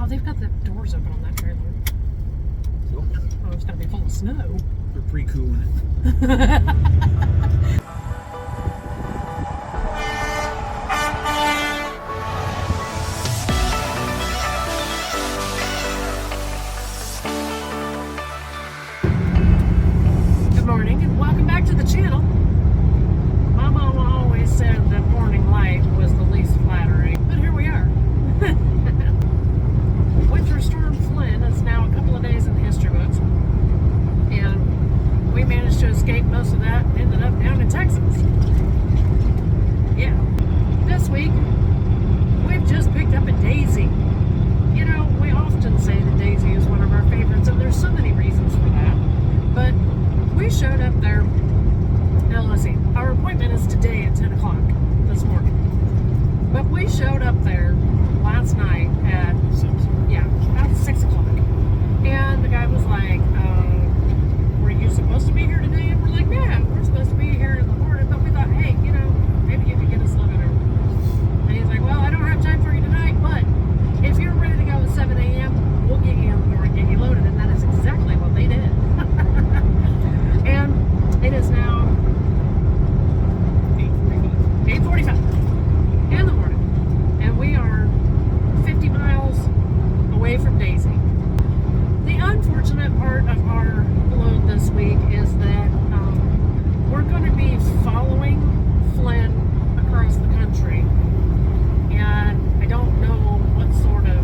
Wow, they've got the doors open on that trailer. Cool. Oh, it's gonna be full of snow. They're pre-cooling it. Good morning and welcome back to the channel. My mama always said that morning light was the least flattering, but here we are. Winter Storm Flynn is now a couple of days in the history books, and we managed to escape most of that and ended up down in Texas. Yeah. This week, we've just picked up a daisy. You know, we often say that daisy is one of our favorites, and there's so many reasons for that. But we showed up there. Now, let's see. Our appointment is today at 10 o'clock this morning. But we showed up there last night at, about 6 o'clock. And the guy was like, were you supposed to be here today? And we're like, yeah, we're supposed to be here in the morning. But we thought, hey, you know, maybe you could get us a little bit early. And he's like, well, I don't have time for you tonight, but if you're ready to go at 7 a.m., we'll get you in the door and get you loaded. And that is exactly what they did. And it is now 8:45 in the morning. And we are 50 miles away from Daisy. The unfortunate part of our load this week is that we're going to be following Flynn across the country. And I don't know what sort of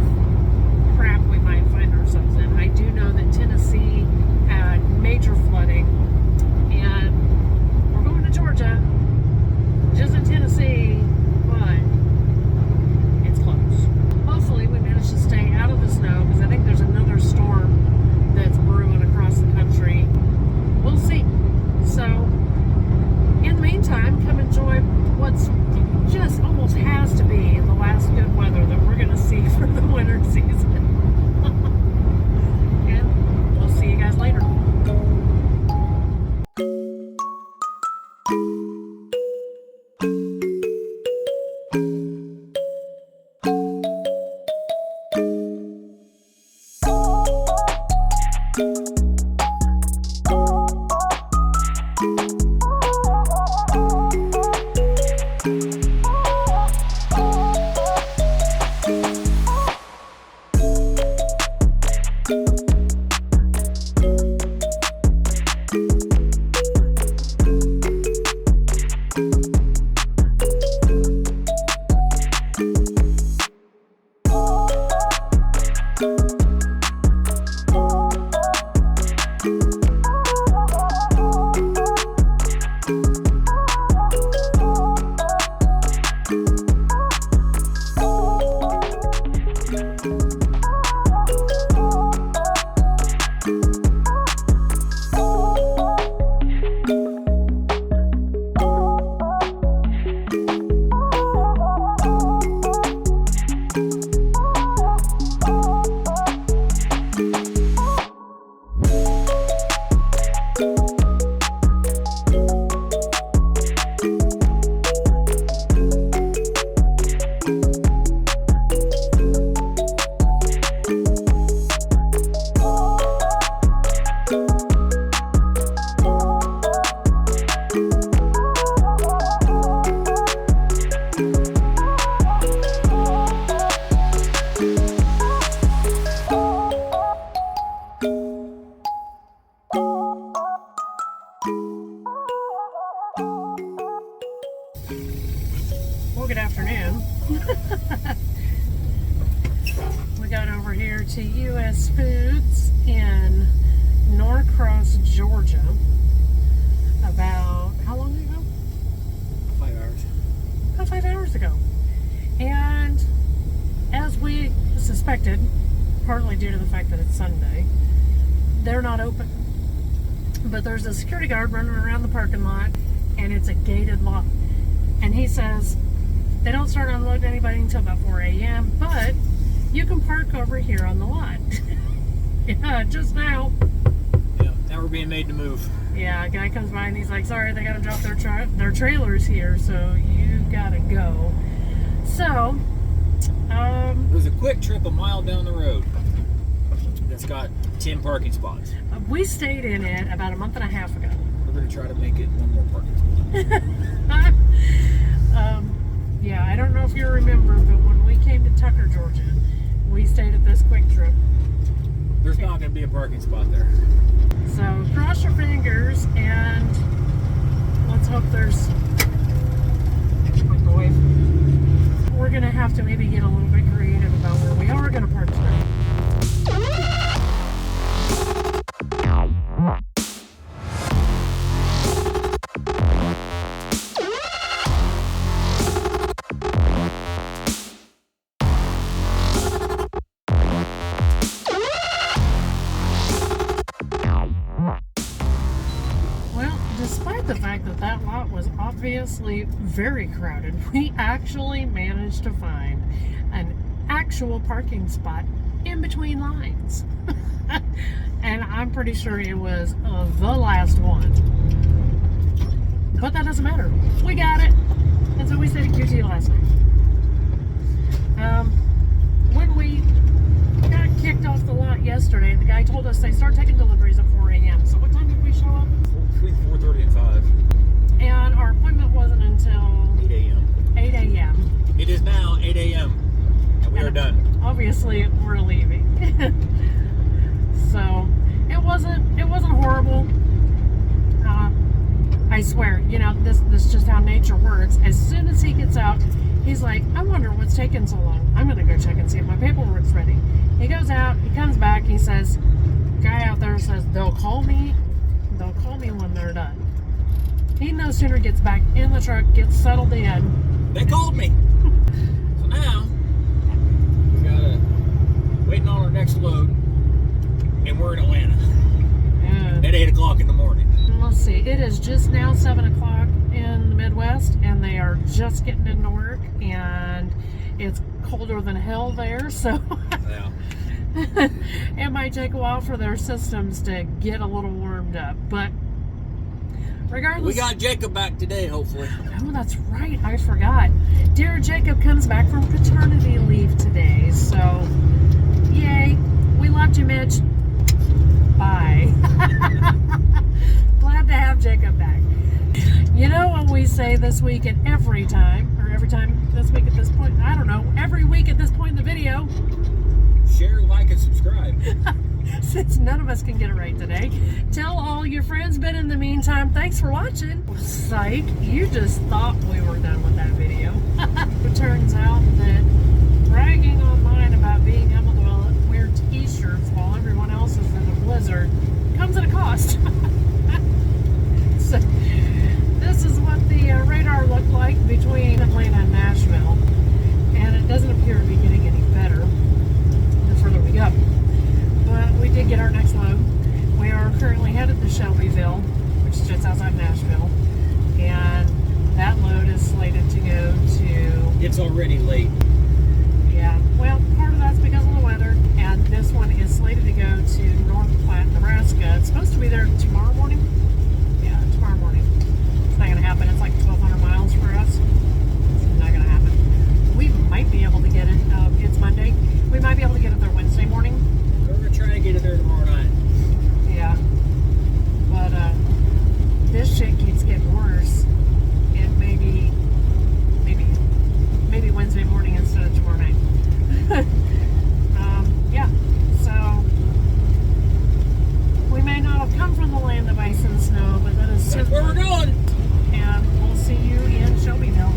crap we might find ourselves in. I do know that Tennessee had major flooding. And we're going to Georgia, just in Tennessee, but it's close. Hopefully we manage to stay out of the snow, because I think there's another storm that's brewing across the country. We'll see. So, in the meantime, come enjoy what's just almost has to be the last good weather that we're going to see for the winter season. And we'll see you guys later. Well, good afternoon. We got over here to U.S. Foods in Norcross, Georgia. About, how long ago? 5 hours. About 5 hours ago. And as we suspected, partly due to the fact that it's Sunday, they're not open. But there's a security guard running around the parking lot, and it's a gated lot. And he says they don't start unloading anybody until about 4 a.m., but you can park over here on the lot. Yeah, just now. Yeah, now we're being made to move. Yeah, a guy comes by and he's like, sorry, they gotta drop their trailers here, so you gotta go. So, There's a quick trip a mile down the road that's got 10 parking spots. We stayed in it about a month and a half ago. We're going to try to make it one more parking spot. Yeah, I don't know if you remember, but when we came to Tucker, Georgia, we stayed at this quick trip. There's not going to be a parking spot there. So cross your fingers and let's hope there's. We're going to have to maybe get a little bit creative about where we are going to park today. Despite the fact that that lot was obviously very crowded, we actually managed to find an actual parking spot in between lines. And I'm pretty sure it was the last one. But that doesn't matter. We got it. And so we stayed at QT last night. When we got kicked off the lot yesterday, the guy told us they start taking deliveries at 4 a.m. So what time did we show up? Between 4:30 and 5. And our appointment wasn't until 8 a.m. 8 a.m. It is now 8 a.m. and we are done. Obviously, we're leaving. So it wasn't horrible. I swear, this is just how nature works. As soon as he gets out, he's like, I wonder what's taking so long. I'm gonna go check and see if my paperwork's ready. He goes out, he comes back, he says, guy out there says they'll call me when they're done. He no sooner gets back in the truck, gets settled in. They called me. So now we gotta waiting on our next load, and we're in Atlanta at 8 o'clock in the morning. Let's see, it is just now 7 o'clock in the Midwest, and they are just getting into work, and it's colder than hell there, so Yeah. it might take a while for their systems to get a little warmed up, but regardless. We got Jacob back today, hopefully. Oh, that's right, I forgot. Dear Jacob comes back from paternity leave today, so yay. We loved you, Mitch. Bye. Glad to have Jacob back. When we say this week and every time this week at this point, I don't know, every week at this point in the video. Share, like, and subscribe. Since none of us can get it right today, tell all your friends, but in the meantime, thanks for watching. Psych, you just thought we were done with that video. It turns out that bragging online about being able to wear t-shirts while everyone else is in a blizzard comes at a cost. So, this is what the radar looked like between Atlanta and Nashville, and it doesn't appear to be getting any better the further we go. But we did get our next load. We are currently headed to Shelbyville, which is just outside Nashville, and that load is slated to go to... It's already late. Yeah, well, part of that's because of the weather, and this one is slated to go to North Platte, Nebraska. It's supposed to be there tomorrow morning. Yeah, tomorrow morning. It's not going to happen. It's like 1,200 miles for us. It's not going to happen. We might be able to get it. It's Monday. We might be able to get it there Wednesday morning. We're going to try and get it there tomorrow night. Yeah. But this shit keeps getting worse. It may be Wednesday morning instead of tomorrow night. Yeah. So we may not have come from the land of ice and snow, but that is That's where we're going. And we'll see you in Shelbyville.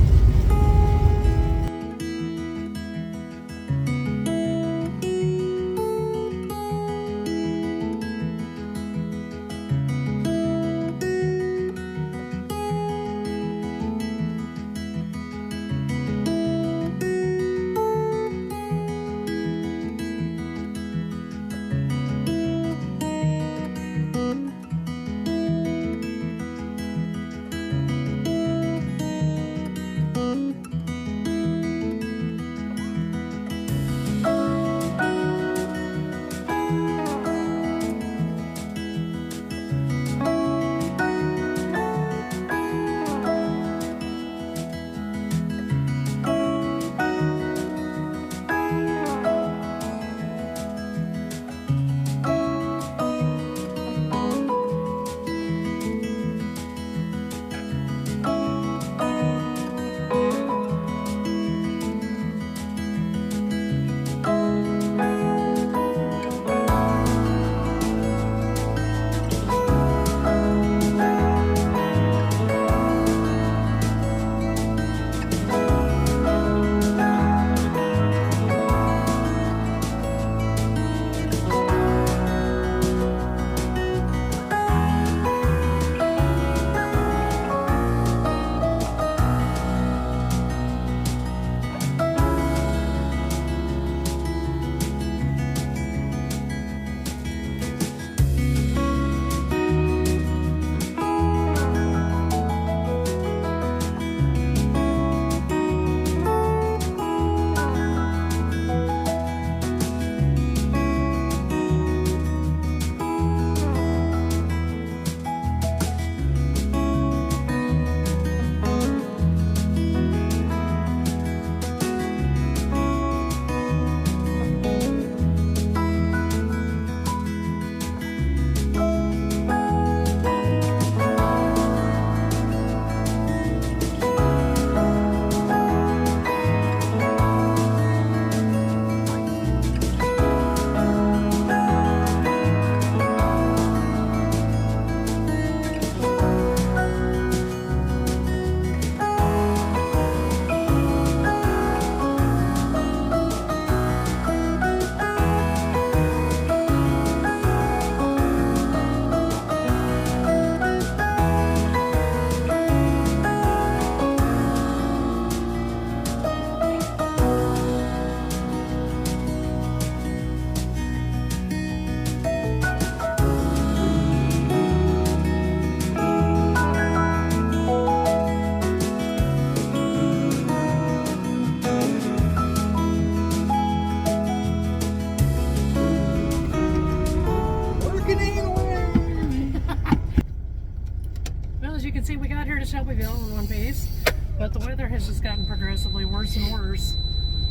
but the weather has just gotten progressively worse and worse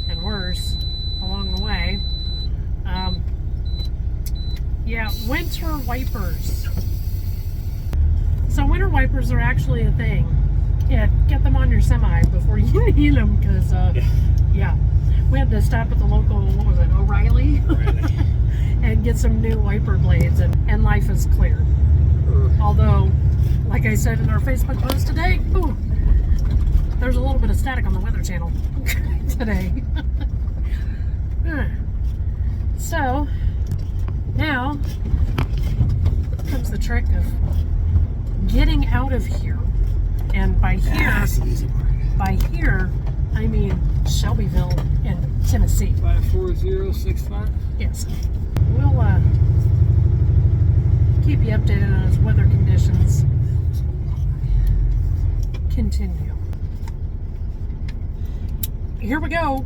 and worse along the way. Yeah, winter wipers. So winter wipers are actually a thing. Yeah, get them on your semi before you need them, because yeah, we had to stop at the local, what was it, O'Reilly, and get some new wiper blades, and life is clear. Although, like I said in our Facebook post today, ooh, there's a little bit of static on the Weather Channel today. So now comes the trick of getting out of here. And by here, I mean Shelbyville in Tennessee. 54065? Yes. We'll keep you updated on as weather conditions continue. Here we go.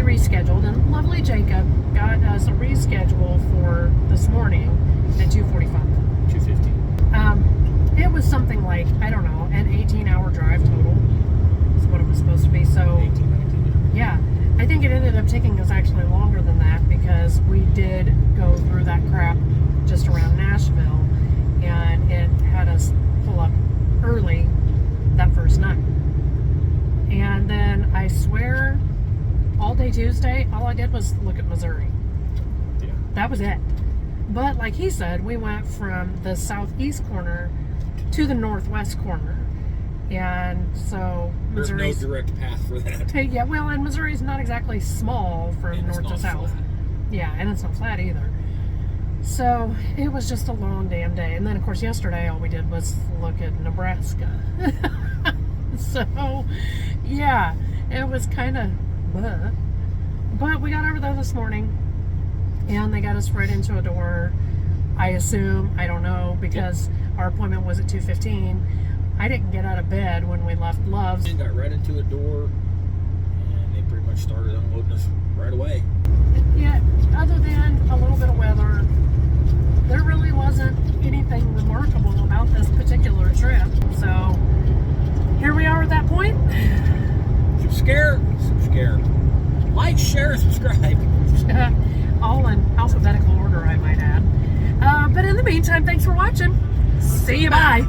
Rescheduled, and lovely Jacob got us a reschedule for this morning at 2:45. 250. It was something like, I don't know, an 18-hour drive total is what it was supposed to be. So 18, 19, yeah, I think it ended up taking us actually longer than that, because we did go through that crap just around Nashville, and it had us pull up early that first night. And then I swear, all day Tuesday, all I did was look at Missouri. Yeah. That was it. But like he said, we went from the southeast corner to the northwest corner. And so Missouri's... There's no direct path for that. Yeah, well, and Missouri's not exactly small from And north to south. Flat. Yeah, and it's not flat either. So it was just a long damn day. And then, of course, yesterday all we did was look at Nebraska. So, yeah, it was kind of... But we got over there this morning, and they got us right into a door. I assume, I don't know, because our appointment was at 2:15. I didn't get out of bed when we left Love's. And got right into a door, and they pretty much started unloading us right away. Yeah, other than a little bit of weather, there really wasn't anything remarkable about this particular trip. So here we are at that point. Subscribe. Like, share, and subscribe. All in alphabetical order, I might add. But in the meantime, thanks for watching. See you, bye.